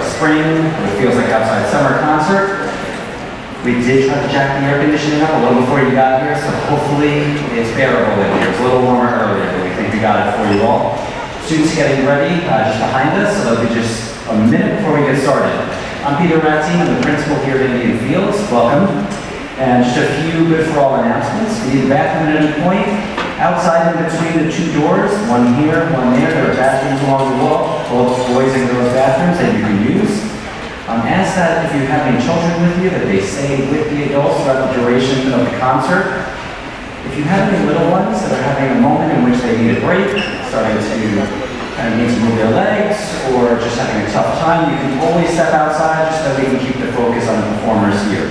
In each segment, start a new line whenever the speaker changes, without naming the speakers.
spring, what feels like outside summer concert. We did try to jack the air conditioning up a little before you got here, so hopefully it's bearable in here. It's a little warmer earlier, but we think we got it for you all. Students getting ready just behind us, so that'll be just a minute before we get started. I'm Peter Ratzine, I'm the principal here at Indian Fields. Welcome. And just a few good for all announcements. We need a bathroom at any point. Outside in between the two doors, one here, one there, there are bathrooms along the wall, both boys and girls bathrooms that you can use. Ask that if you have any children with you, that they stay with the adults throughout the duration of the concert. If you have any little ones that are having a moment in which they need a break, starting to kind of need to move their legs, or just having a tough time, you can always step outside just so that we can keep the focus on the performers here.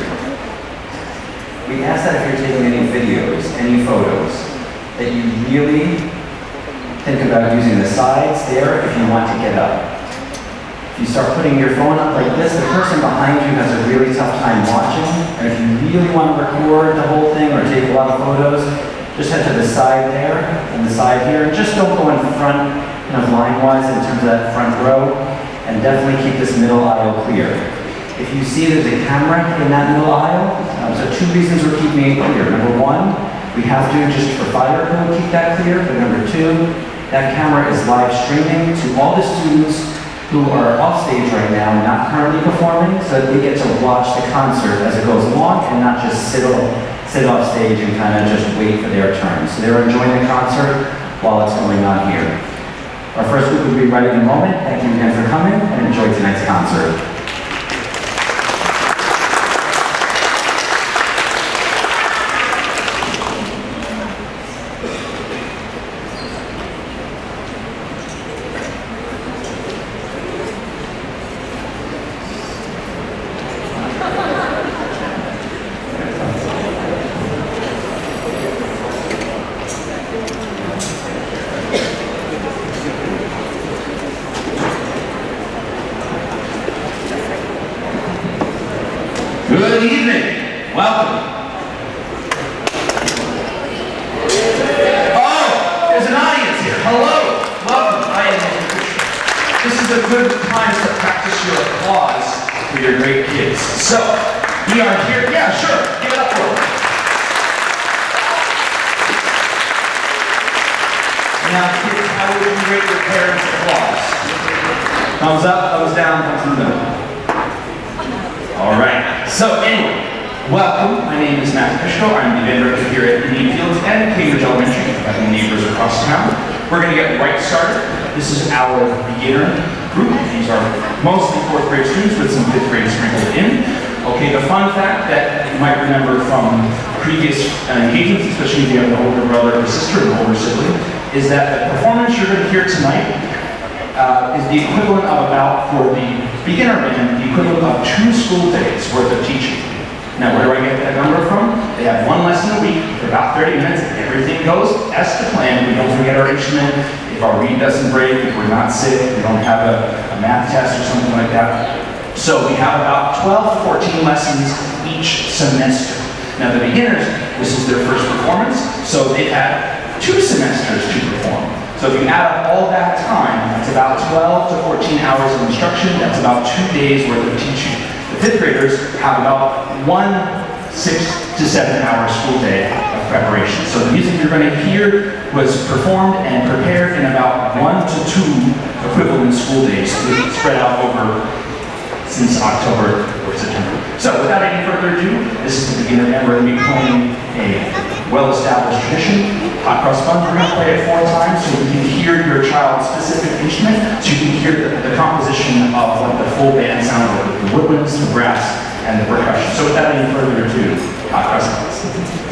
We ask that if you're taking any videos, any photos, that you really think about using the sides there if you want to get up. If you start putting your phone up like this, the person behind you has a really tough time watching. And if you really want to record the whole thing or take a lot of photos, just head to the side there and the side here. And just don't go in front kind of line-wise in terms of that front row. And definitely keep this middle aisle clear. If you see there's a camera in that middle aisle, so 2 reasons we're keeping it clear. Number 1, we have to, just for fire code, keep that clear. But number 2, that camera is live streaming to all the students who are off stage right now, not currently performing, so that they get to watch the concert as it goes along and not just sit off stage and kind of just wait for their turn. So they're enjoying the concert while it's going on here. Our first group will be ready in a moment. Thank you again for coming and enjoy tonight's concert.
Good evening. Welcome. Oh, there's an audience here. Hello. Welcome. I am Andrew Fisher. This is a good time to practice your applause for your great kids. So, we are here. Yeah, sure. Give it up for them. Now, kids, how would you rate your parents' applause? Thumbs up, thumbs down, thumbs in the middle. All right. So anyway, welcome. My name is Matt Fishko. I'm the band director here at Indian Fields and Cambridge Elementary. I've got neighbors across town. We're going to get right started. This is our beginner group. These are mostly 4th grade students with some 5th grade sprinkled in. Okay, the fun fact that you might remember from previous engagements, especially if you have an older brother or sister or an older sibling, is that the performance you're going to hear tonight is the equivalent of about, for the beginner band, the equivalent of 2 school days worth of teaching. Now, where do I get that number from? They have 1 lesson a week for about 30 minutes. Everything goes as to plan. We don't forget our instrument. If our reed doesn't break, if we're not sick, we don't have a math test or something like that. So we have about 12 to 14 lessons each semester. Now, the beginners, this is their first performance, so they've had 2 semesters to perform. So if you add up all that time, that's about 12 to 14 hours of instruction. That's about 2 days worth of teaching. The 5th graders have about 1 6 to 7 hour school day of preparation. So the music you're going to hear was performed and prepared in about 1 to 2 equivalent school days spread out over since October or September. So without any further ado, this is the beginner band. We're going to be playing a well-established tradition. Hot Cross Buns, we're going to play it 4 times so you can hear your child's specific instrument, so you can hear the composition of what the full band sounds like, the woodwinds, the brass, and the percussion. So without any further ado, Hot Cross Buns.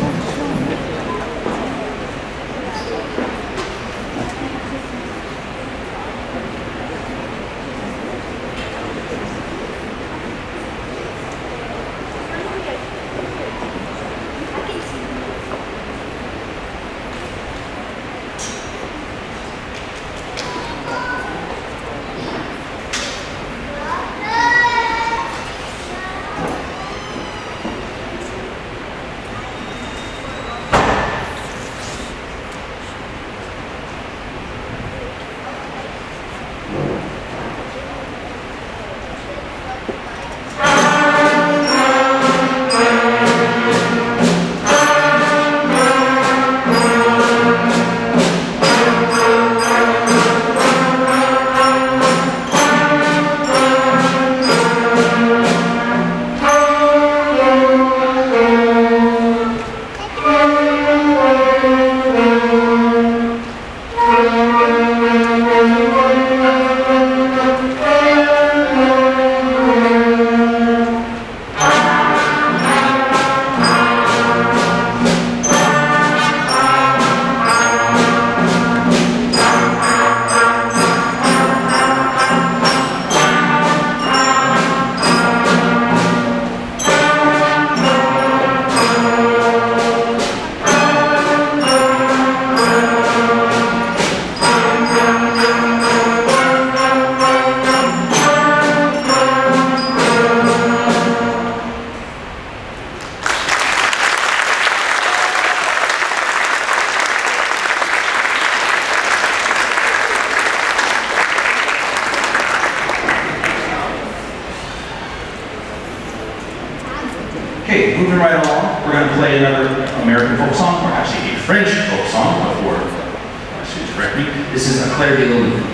Okay, moving right along, we're going to play another American folk song, or actually a French folk song, before I should correct me. This is a Claire de Lune.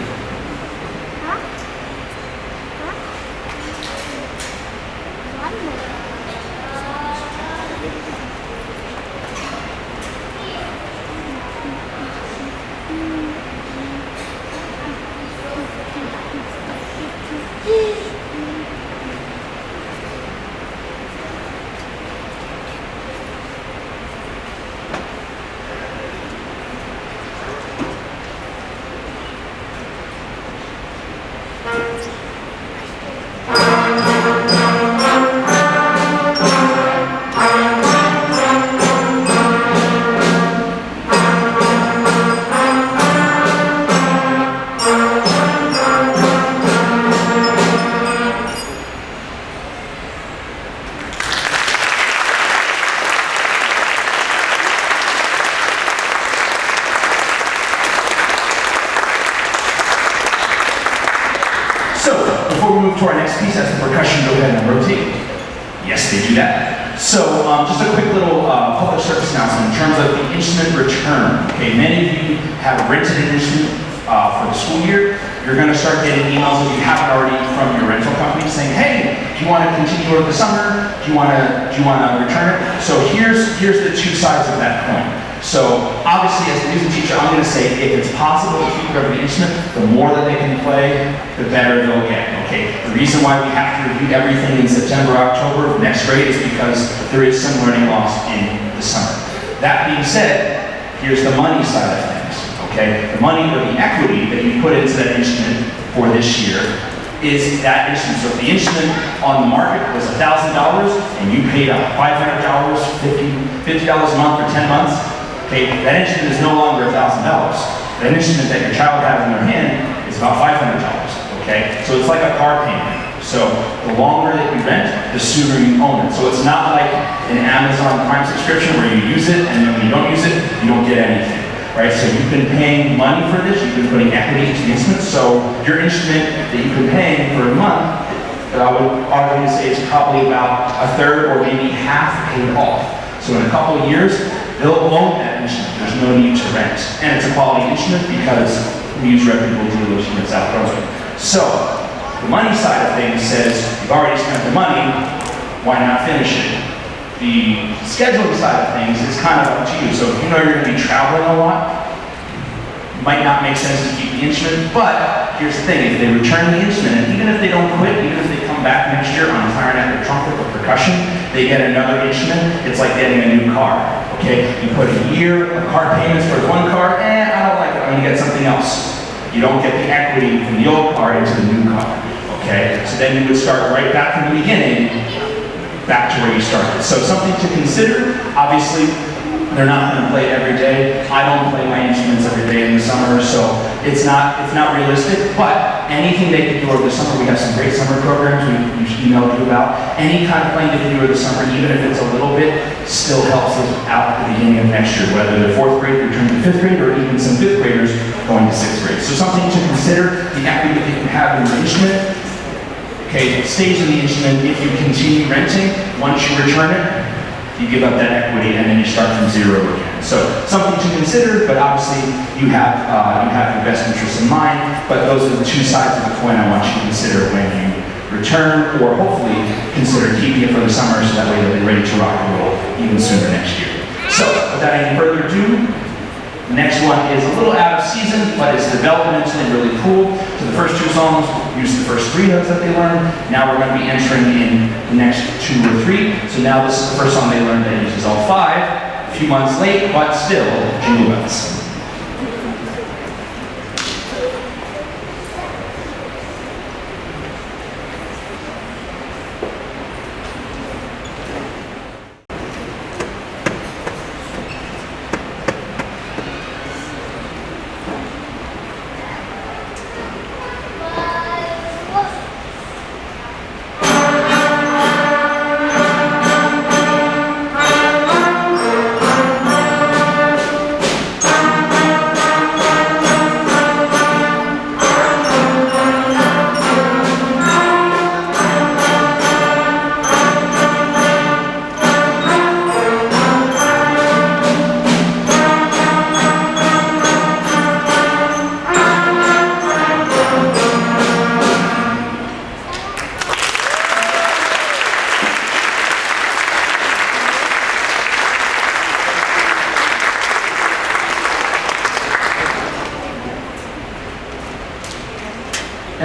Before we move to our next piece, as the percussion go ahead and rotate. Yes, they do that. So, just a quick little public service announcement in terms of the instrument return. Okay, many of you have rented an instrument for the school year. You're going to start getting emails, if you haven't already, from your rental company saying, "Hey, do you want to continue over the summer? Do you want to return it?" So here's the two sides of that coin. So obviously, as a music teacher, I'm going to say if it's possible to keep every instrument, the more that they can play, the better they'll get. Okay. The reason why we have to review everything in September, October of next grade is because there is some learning loss in the summer. That being said, here's the money side of things. Okay, the money or the equity that you put into that instrument for this year is that instrument. So if the instrument on the market was $1,000 and you paid $500, $50 a month for 10 months. Okay, that instrument is no longer $1,000. That instrument that your child has in their hand is about $500. Okay, so it's like a car payment. So the longer that you rent, the sooner you own it. So it's not like an Amazon Prime subscription where you use it and then when you don't use it, you don't get anything. Right? So you've been paying money for this. You've been putting equity into the instrument. So your instrument that you've been paying for a month, I would argue to say it's probably about a third or maybe half paid off. So in a couple of years, they'll own that instrument. There's no need to rent. And it's a quality instrument because we use reputable dealers here in South Brunswick. So, the money side of things says, you've already spent the money, why not finish it? The scheduling side of things is kind of up to you. So if you know you're going to be traveling a lot, it might not make sense to keep the instrument, but here's the thing, if they return the instrument, and even if they don't quit, even if they come back next year on clarinet or trumpet or percussion, they get another instrument, it's like getting a new car. Okay, you put a year of car payments for one car, I don't like it, I'm gonna get something else. You don't get the equity from the old car into the new car. Okay, so then you would start right back from the beginning, back to where you started. So something to consider, obviously, they're not gonna play every day. I don't play my instruments every day in the summer, so it's not realistic, but anything they can do over the summer, we have some great summer programs we emailed you about. Any kind of playing they can do over the summer, even if it's a little bit, still helps us out at the beginning of next year, whether they're fourth grade returning to fifth grade, or even some fifth graders going to sixth grade. So something to consider, the equity that you can have in your instrument. Okay, it stays in the instrument if you continue renting. Once you return it, you give up that equity and then you start from zero again. So something to consider, but obviously you have your best interests in mind, but those are the two sides of the coin I want you to consider when you return, or hopefully consider keeping it for the summer so that way they'll be ready to rock and roll even sooner next year. So without any further ado, the next one is a little out of season, but it's developed into something really cool. So the first two songs use the first three notes that they learned. Now we're going to be entering in the next 2 or 3. So now this is the first song they learned that uses all 5. A few months late, but still, Jingle Bells.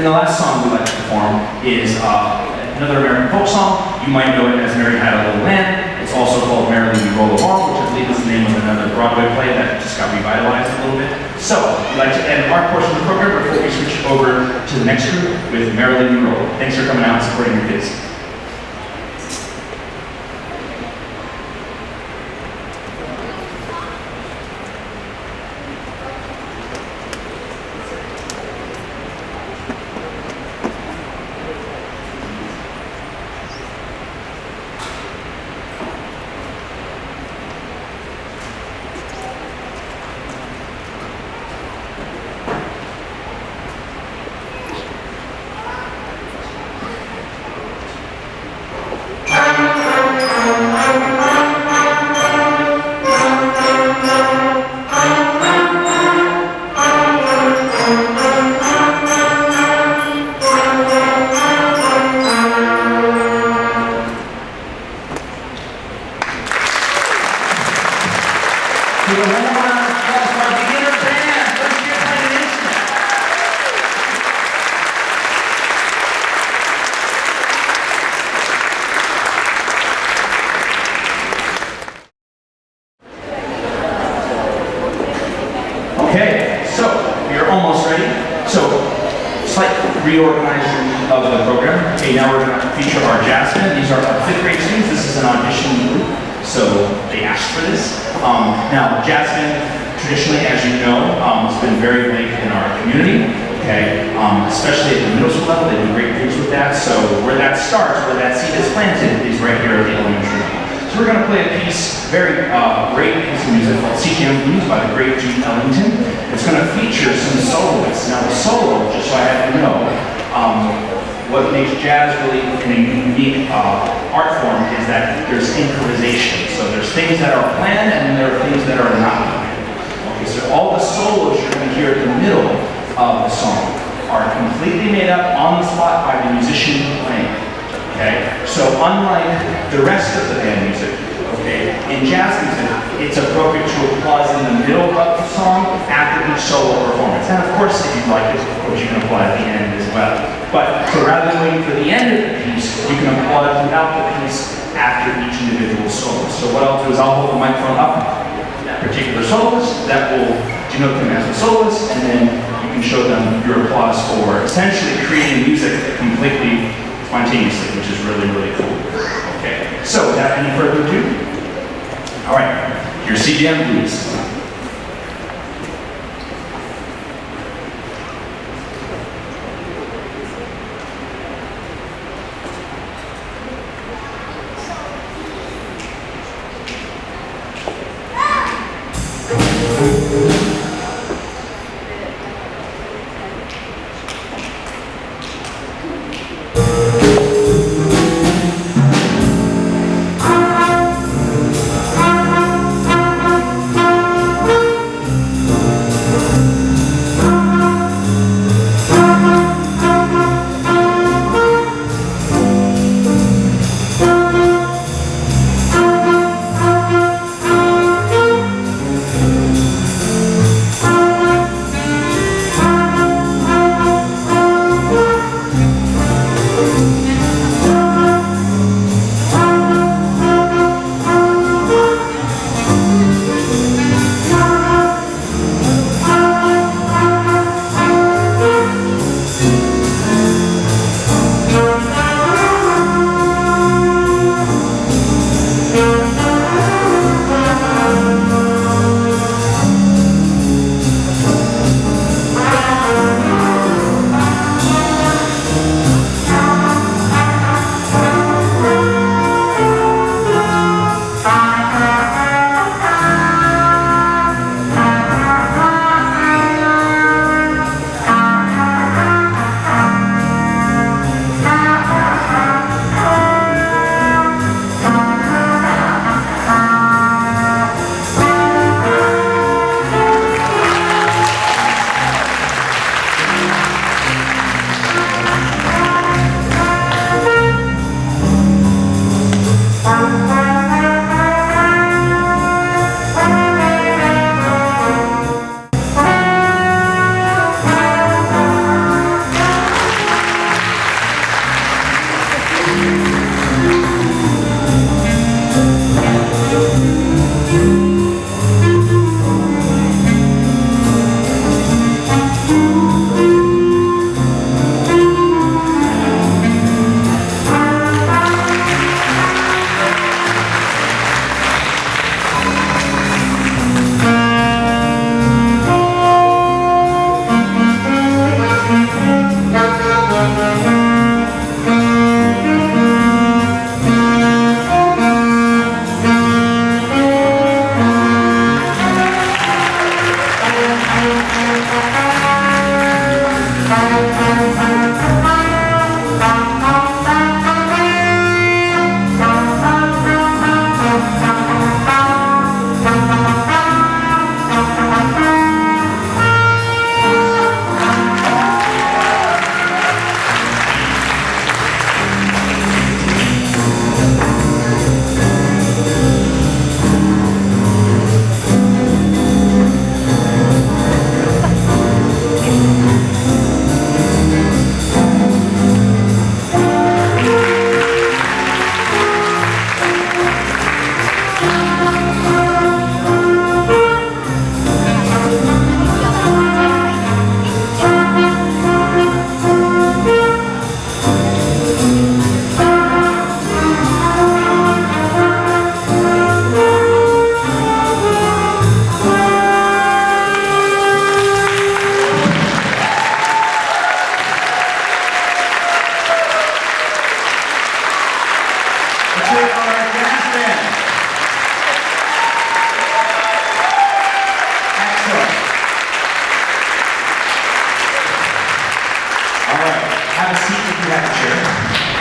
And the last song we like to perform is another American folk song. You might know it as Mary Had a Little Lamb. It's also called Merrily We Roll Along, which I believe is the name of another Broadway play that just got revitalized a little bit. So, we'd like to end our portion of the program before we switch over to the next group with Merrily We Roll. Thanks for coming out and supporting your kids. Okay, so we are almost ready. So, slight reorganizing of the program. Okay, now we're going to feature our jazz band. These are our 5th grade students. This is an audition group, so they asked for this. Now, jazz band, traditionally, as you know, has been very big in our community. Okay, especially at the middle school level, they do great things with that. So where that starts, where that seed is planted, is right here at the elementary level. So we're going to play a piece, very great piece of music called CJM Blues by the great Duke Ellington. It's going to feature some soloists. Now the solo, just so I have you know, what makes jazz really in a unique art form is that there's improvisation. So there's things that are planned and then there are things that are not planned. Okay, so all the solos you're going to hear at the middle of the song are completely made up on the spot by the musician playing. Okay, so unlike the rest of the band music, okay, in jazz music, it's appropriate to applause in the middle of the song after each solo performance. And of course, if you'd like it, of course, you can applaud at the end as well. But so rather than waiting for the end of the piece, you can applaud throughout the piece after each individual solo. So what I'll do is I'll hold the microphone up that particular soloist that will denote them as a soloist, and then you can show them your applause for essentially creating music completely spontaneously, which is really, really cool. Okay, so without any further ado, all right, here's CJM Blues. band. Excellent. All right, have a seat if you have a chair.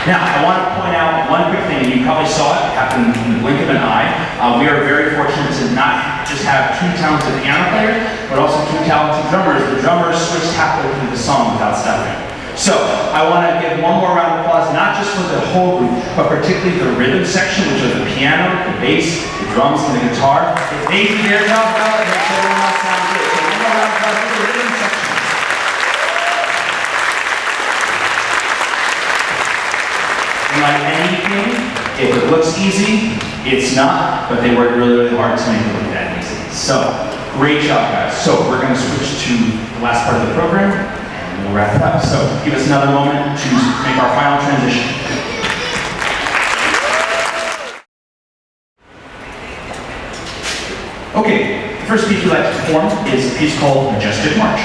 Now, I want to point out one quick thing, and you probably saw it happen in the blink of an eye. We are very fortunate to not just have two talented piano players, but also two talented drummers. The drummers switched halfway through the song without stopping. So, I want to give one more round of applause, not just for the whole group, but particularly the rhythm section, which is the piano, the bass, the drums, and the guitar. If they do their job well, it makes everyone else sound good. So one more round of applause for the rhythm section. And like anything, if it looks easy, it's not, but they work really, really hard to make it look that easy. So, great job, guys. So, we're going to switch to the last part of the program, and we'll wrap it up. So, give us another moment to make our final transition. Okay, the first piece we'd like to perform is a piece called Majestic March.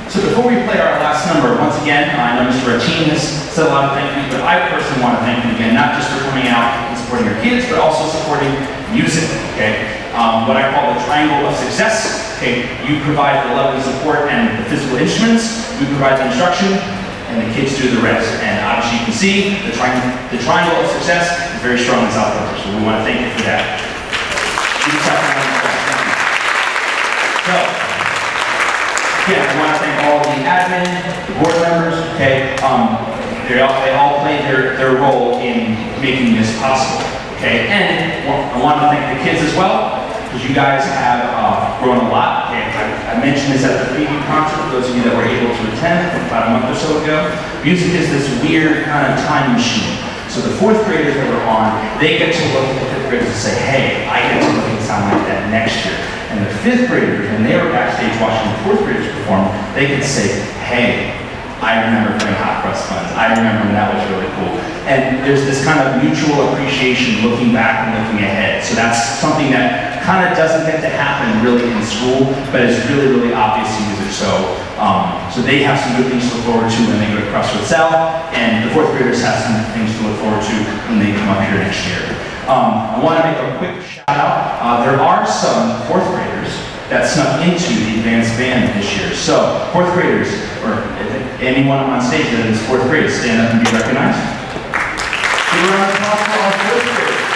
So before we play our last number, once again, I know Mr. Rattin has said a lot of thank you, but I personally want to thank you again, not just for coming out and supporting your kids, but also supporting music, okay? What I call the triangle of success, okay? You provide the level of support and the physical instruments, we provide the instruction, and the kids do the rest. And obviously you can see the triangle of success is very strong in South Florida, so we want to thank you for that. So, again, I want to thank all the admin, the board members, okay? They all played their role in making this possible, okay? And I want to thank the kids as well, because you guys have grown a lot. Okay? I mentioned this at the preview concert, for those of you that were able to attend about a month or so ago. Music is this weird kind of time machine. So the fourth graders that were on, they get to look at the graders to say, hey, I get to make it sound like that next year. And the fifth graders, when they were backstage watching the fourth graders perform, they could say, hey, I remember playing Hot Cross Buns. I remember when that was really cool. And there's this kind of mutual appreciation looking back and looking ahead. So that's something that kind of doesn't get to happen really in school, but is really, really obvious to users. So they have some good things to look forward to when they go to Crossroads South, and the fourth graders have some things to look forward to when they come up here next year. I want to make a quick shout out. There are some fourth graders that snuck into the advanced band this year. So fourth graders, or anyone on stage that is fourth grade, stand up and be recognized. Give a round of applause for our fourth graders.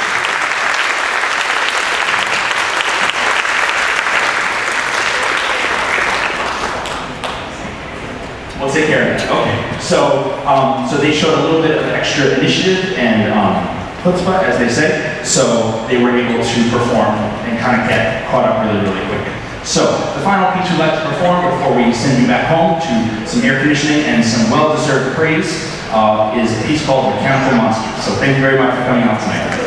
We'll take care of that. Okay. So they showed a little bit of extra initiative and chutzpah, as they say. So they were able to perform and kind of get caught up really, really quick. So the final piece we'd like to perform before we send you back home to some air conditioning and some well-deserved praise is a piece called Mechanical Monsters. So thank you very much for coming out tonight.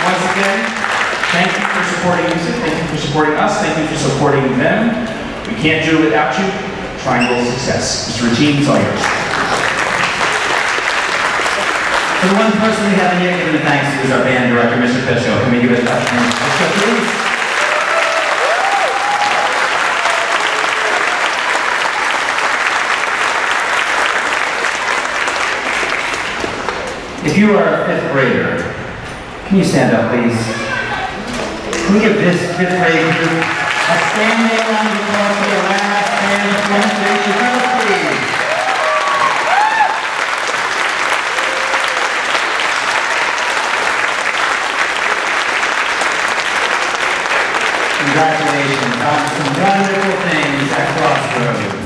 Once again, thank you for supporting music, thank you for supporting us, thank you for supporting them. We can't do it without you. Triangle success. Mr. Routine, it's all yours.
For the one person we haven't yet given a thanks to is our band director, Mr. Pisho. Can we give it a touch? Please? If you are a fifth grader, can you stand up, please? Can we give this fifth grade group a standing round of applause for the last band demonstration, please? Congratulations on some wonderful things at Crossroads.